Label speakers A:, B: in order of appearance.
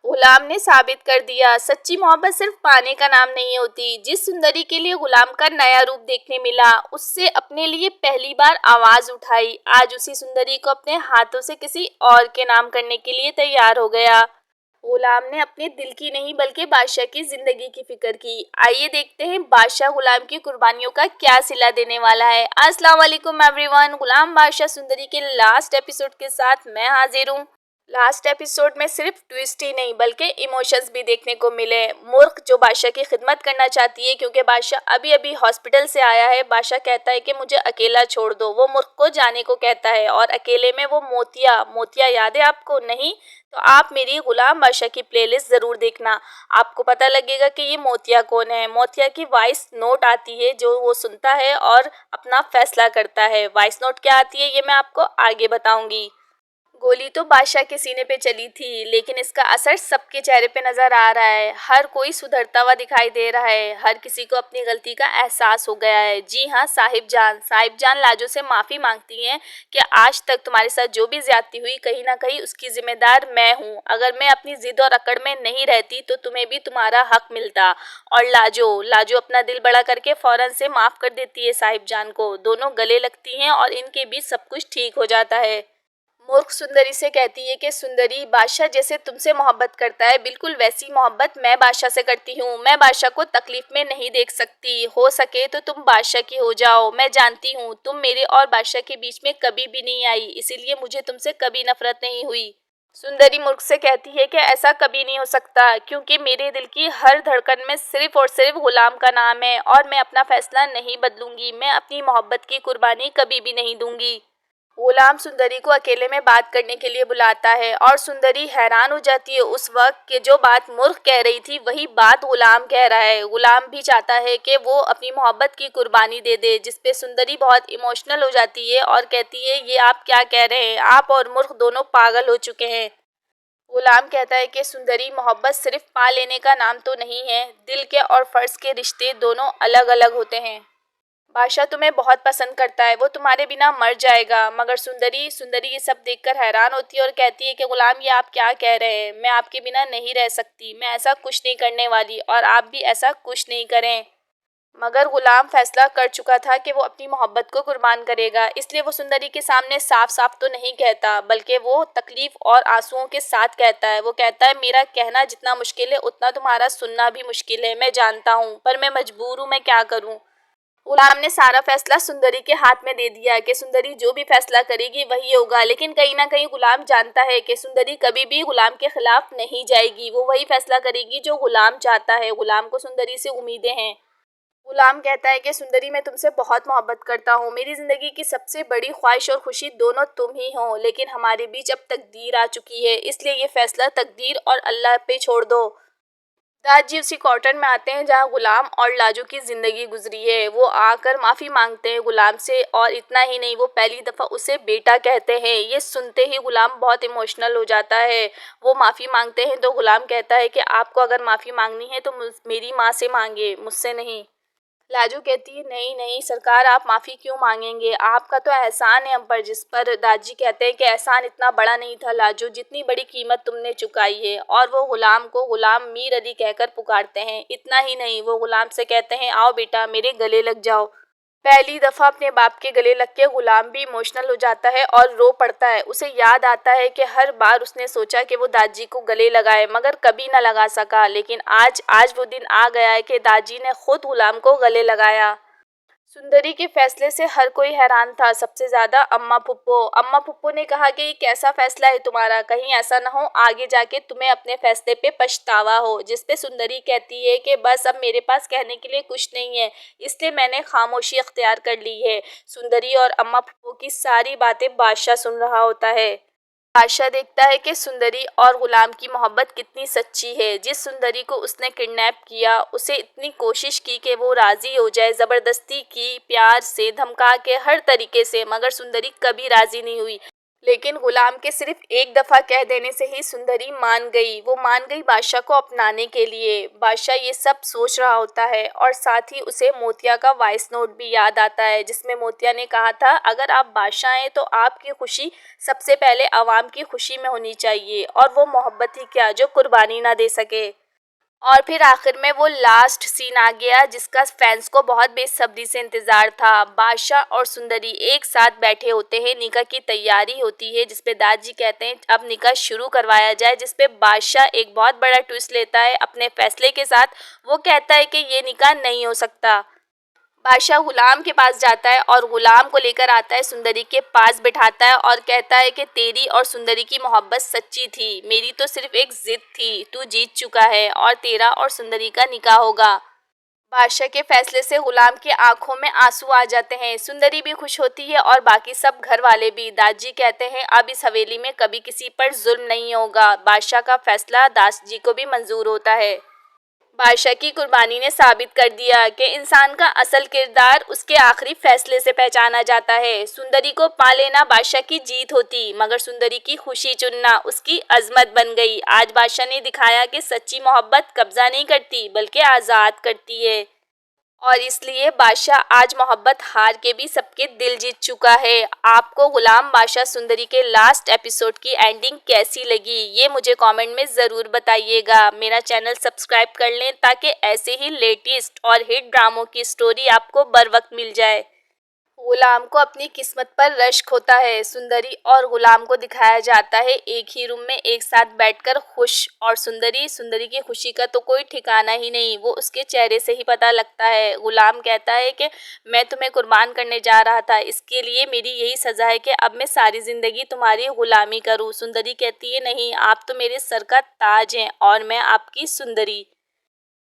A: गुलाम ने साबित कर दिया, सच्ची मोहब्बत सिर्फ पाने का नाम नहीं होती। जिस सुंदरी के लिए गुलाम का नया रूप देखने मिला, उससे अपने लिए पहली बार आवाज उठाई, आज उसी सुंदरी को अपने हाथों से किसी और के नाम करने के लिए तैयार हो गया। गुलाम ने अपने दिल की नहीं बल्कि बादशाह की जिंदगी की फिक्र की। आइए देखते हैं बादशाह गुलाम की कुर्बानियों का क्या सिला देने वाला है। अस्सलाम वालेकुम एवरीवन, गुलाम बादशाह सुंदरी के लास्ट एपिसोड के साथ मैं हाजिर हूँ। लास्ट एपिसोड में सिर्फ ट्विस्ट ही नहीं बल्कि इमोशंस भी देखने को मिले। मूर्ख जो बादशाह की खिदमत करना चाहती है क्योंकि बादशाह अभी अभी हॉस्पिटल से आया है। बादशाह कहता है कि मुझे अकेला छोड़ दो, वो मूर्ख को जाने को कहता है और अकेले में वो मोतिया मोतिया याद है आपको? नहीं तो आप मेरी गुलाम बादशाह की प्लेलिस्ट जरूर देखना, आपको पता लगेगा कि ये मोतिया कौन है। मोतिया की वॉइस नोट आती है जो वो सुनता है और अपना फैसला करता है। वॉइस नोट क्या आती है ये मैं आपको आगे बताऊंगी। गोली तो बादशाह के सीने पे चली थी, लेकिन इसका असर सबके चेहरे पे नजर आ रहा है। हर कोई सुधरता हुआ दिखाई दे रहा है, हर किसी को अपनी गलती का एहसास हो गया है। जी हाँ, साहिब जान लाजो से माफी मांगती हैं कि आज तक तुम्हारे साथ जो भी ज्यादती हुई कहीं ना कहीं उसकी जिम्मेदार मैं हूँ। अगर मैं अपनी जिद और अकड़ में नहीं रहती तो तुम्हें भी तुम्हारा हक मिलता। और लाजो लाजो अपना दिल बड़ा करके फौरन से माफ कर देती है साहिब जान को। दोनों गले लगती हैं और इनके बीच सब कुछ ठीक हो जाता है। मूर्ख सुंदरी से कहती है कि सुंदरी, बादशाह जैसे तुमसे मोहब्बत करता है बिल्कुल वैसी मोहब्बत मैं बादशाह से करती हूँ। मैं बादशाह को तकलीफ में नहीं देख सकती, हो सके तो तुम बादशाह की हो जाओ। मैं जानती हूँ तुम मेरे और बादशाह के बीच में कभी भी नहीं आई, इसीलिए मुझे तुमसे कभी नफरत नहीं हुई। सुंदरी मूर्ख से कहती है कि ऐसा कभी नहीं हो सकता क्योंकि मेरे दिल की हर धड़कन में सिर्फ और सिर्फ गुलाम का नाम है और मैं अपना फैसला नहीं बदलूंगी। मैं अपनी मोहब्बत की कुर्बानी कभी भी नहीं दूंगी। गुलाम सुंदरी को अकेले में बात करने के लिए बुलाता है और सुंदरी हैरान हो जाती है उस वक्त कि जो बात मूर्ख कह रही थी वही बात गुलाम कह रहा है। गुलाम भी चाहता है कि वो अपनी मोहब्बत की कुर्बानी दे दे, जिसपे सुंदरी बहुत इमोशनल हो जाती है और कहती है ये आप क्या कह रहे हैं, आप और मूर्ख दोनों पागल हो चुके हैं। गुलाम कहता है कि सुंदरी, मोहब्बत सिर्फ पा लेने का नाम तो नहीं है, दिल के और फर्ज के रिश्ते दोनों अलग अलग होते हैं। बादशाह तुम्हें बहुत पसंद करता है, वो तुम्हारे बिना मर जाएगा। मगर सुंदरी सुंदरी ये सब देखकर हैरान होती है और कहती है कि गुलाम ये आप क्या कह रहे हैं, मैं आपके बिना नहीं रह सकती, मैं ऐसा कुछ नहीं करने वाली और आप भी ऐसा कुछ नहीं करें। मगर गुलाम फैसला कर चुका था कि वो अपनी मोहब्बत को कुर्बान करेगा, इसलिए वो सुंदरी के सामने साफ साफ तो नहीं कहता बल्कि वो तकलीफ और आंसुओं के साथ कहता है। वो कहता है मेरा कहना जितना मुश्किल है उतना तुम्हारा सुनना भी मुश्किल है, मैं जानता हूँ पर मैं मजबूर हूँ, मैं क्या करूँ। गुलाम ने सारा फैसला सुंदरी के हाथ में दे दिया कि सुंदरी जो भी फैसला करेगी वही होगा। लेकिन कहीं ना कहीं गुलाम जानता है कि सुंदरी कभी भी गुलाम के खिलाफ नहीं जाएगी, वो वही फैसला करेगी जो गुलाम चाहता है। गुलाम को सुंदरी से उम्मीदें हैं। गुलाम कहता है कि सुंदरी, मैं तुमसे बहुत मोहब्बत करता हूँ, मेरी ज़िंदगी की सबसे बड़ी ख्वाहिश और खुशी दोनों तुम ही हो, लेकिन हमारे बीच अब तकदीर आ चुकी है, इसलिए ये फैसला तकदीर और अल्लाह पे छोड़ दो। दादाजी उसी क्वार्टर में आते हैं जहाँ गुलाम और लाजो की ज़िंदगी गुजरी है। वो आकर माफ़ी मांगते हैं गुलाम से और इतना ही नहीं, वो पहली दफ़ा उसे बेटा कहते हैं। ये सुनते ही गुलाम बहुत इमोशनल हो जाता है। वो माफ़ी मांगते हैं तो गुलाम कहता है कि आपको अगर माफ़ी मांगनी है तो मेरी माँ से मांगे, मुझसे नहीं। लाजो कहती है नहीं नहीं सरकार, आप माफ़ी क्यों मांगेंगे, आपका तो एहसान है हम पर। जिस पर दादी कहते हैं कि एहसान इतना बड़ा नहीं था लाजो, जितनी बड़ी कीमत तुमने चुकाई है। और वो गुलाम को गुलाम मीर अली कहकर पुकारते हैं। इतना ही नहीं, वो गुलाम से कहते हैं आओ बेटा मेरे गले लग जाओ। पहली दफा अपने बाप के गले लग के गुलाम भी इमोशनल हो जाता है और रो पड़ता है। उसे याद आता है कि हर बार उसने सोचा कि वो दादी को गले लगाए मगर कभी ना लगा सका, लेकिन आज आज वो दिन आ गया है कि दादी ने खुद गुलाम को गले लगाया। सुंदरी के फैसले से हर कोई हैरान था, सबसे ज्यादा अम्मा पुप्पो। अम्मा पुप्पो ने कहा कि ये कैसा फैसला है तुम्हारा, कहीं ऐसा ना हो आगे जाके तुम्हें अपने फैसले पे पछतावा हो। जिस पे सुंदरी कहती है कि बस अब मेरे पास कहने के लिए कुछ नहीं है, इसलिए मैंने खामोशी अख्तियार कर ली है। सुंदरी और अम्मा पुप्पो की सारी बातें बादशाह सुन रहा होता है। बादशाह देखता है कि सुंदरी और गुलाम की मोहब्बत कितनी सच्ची है। जिस सुंदरी को उसने किडनैप किया उसे इतनी कोशिश की कि वो राजी हो जाए, ज़बरदस्ती की, प्यार से धमका के, हर तरीके से, मगर सुंदरी कभी राजी नहीं हुई। लेकिन गुलाम के सिर्फ एक दफा कह देने से ही सुंदरी मान गई। वो मान गई बादशाह को अपनाने के लिए। बादशाह ये सब सोच रहा होता है और साथ ही उसे मोतिया का वॉइस नोट भी याद आता है, जिसमें मोतिया ने कहा था, अगर आप बादशाह हैं तो आपकी खुशी सबसे पहले आवाम की खुशी में होनी चाहिए, और वो मोहब्बत ही क्या जो कुर्बानी ना दे सके। और फिर आखिर में वो लास्ट सीन आ गया जिसका फैंस को बहुत बेसब्री से इंतजार था। बादशाह और सुंदरी एक साथ बैठे होते हैं, निकाह की तैयारी होती है, जिसपे दादी कहते हैं अब निकाह शुरू करवाया जाए, जिसपे बादशाह एक बहुत बड़ा ट्विस्ट लेता है अपने फैसले के साथ। वो कहता है कि ये निकाह नहीं हो सकता। बादशाह गुलाम के पास जाता है और गुलाम को लेकर आता है, सुंदरी के पास बिठाता है और कहता है कि तेरी और सुंदरी की मोहब्बत सच्ची थी, मेरी तो सिर्फ एक जिद थी, तू जीत चुका है और तेरा और सुंदरी का निकाह होगा। बादशाह के फैसले से गुलाम की आंखों में आंसू आ जाते हैं। सुंदरी भी खुश होती है और बाकी सब घर वाले भी। दादी कहते हैं अब इस हवेली में कभी किसी पर जुल्म नहीं होगा। बादशाह का फैसला दास जी को भी मंजूर होता है। बादशाह की कुर्बानी ने साबित कर दिया कि इंसान का असल किरदार उसके आखिरी फैसले से पहचाना जाता है। सुंदरी को पा लेना बादशाह की जीत होती, मगर सुंदरी की खुशी चुनना उसकी अजमत बन गई। आज बादशाह ने दिखाया कि सच्ची मोहब्बत कब्जा नहीं करती बल्कि आज़ाद करती है। और इसलिए बादशाह आज मोहब्बत हार के भी सबके दिल जीत चुका है। आपको गुलाम बादशाह सुंदरी के लास्ट एपिसोड की एंडिंग कैसी लगी, ये मुझे कमेंट में ज़रूर बताइएगा। मेरा चैनल सब्सक्राइब कर लें ताकि ऐसे ही लेटेस्ट और हिट ड्रामों की स्टोरी आपको बर वक्त मिल जाए। गुलाम को अपनी किस्मत पर रश्क होता है। सुंदरी और गुलाम को दिखाया जाता है एक ही रूम में एक साथ बैठकर खुश, और सुंदरी की खुशी का तो कोई ठिकाना ही नहीं, वो उसके चेहरे से ही पता लगता है। गुलाम कहता है कि मैं तुम्हें कुर्बान करने जा रहा था, इसके लिए मेरी यही सज़ा है कि अब मैं सारी ज़िंदगी तुम्हारी गुलामी करूँ। सुंदरी कहती है नहीं, आप तो मेरे सर का ताज हैं और मैं आपकी सुंदरी।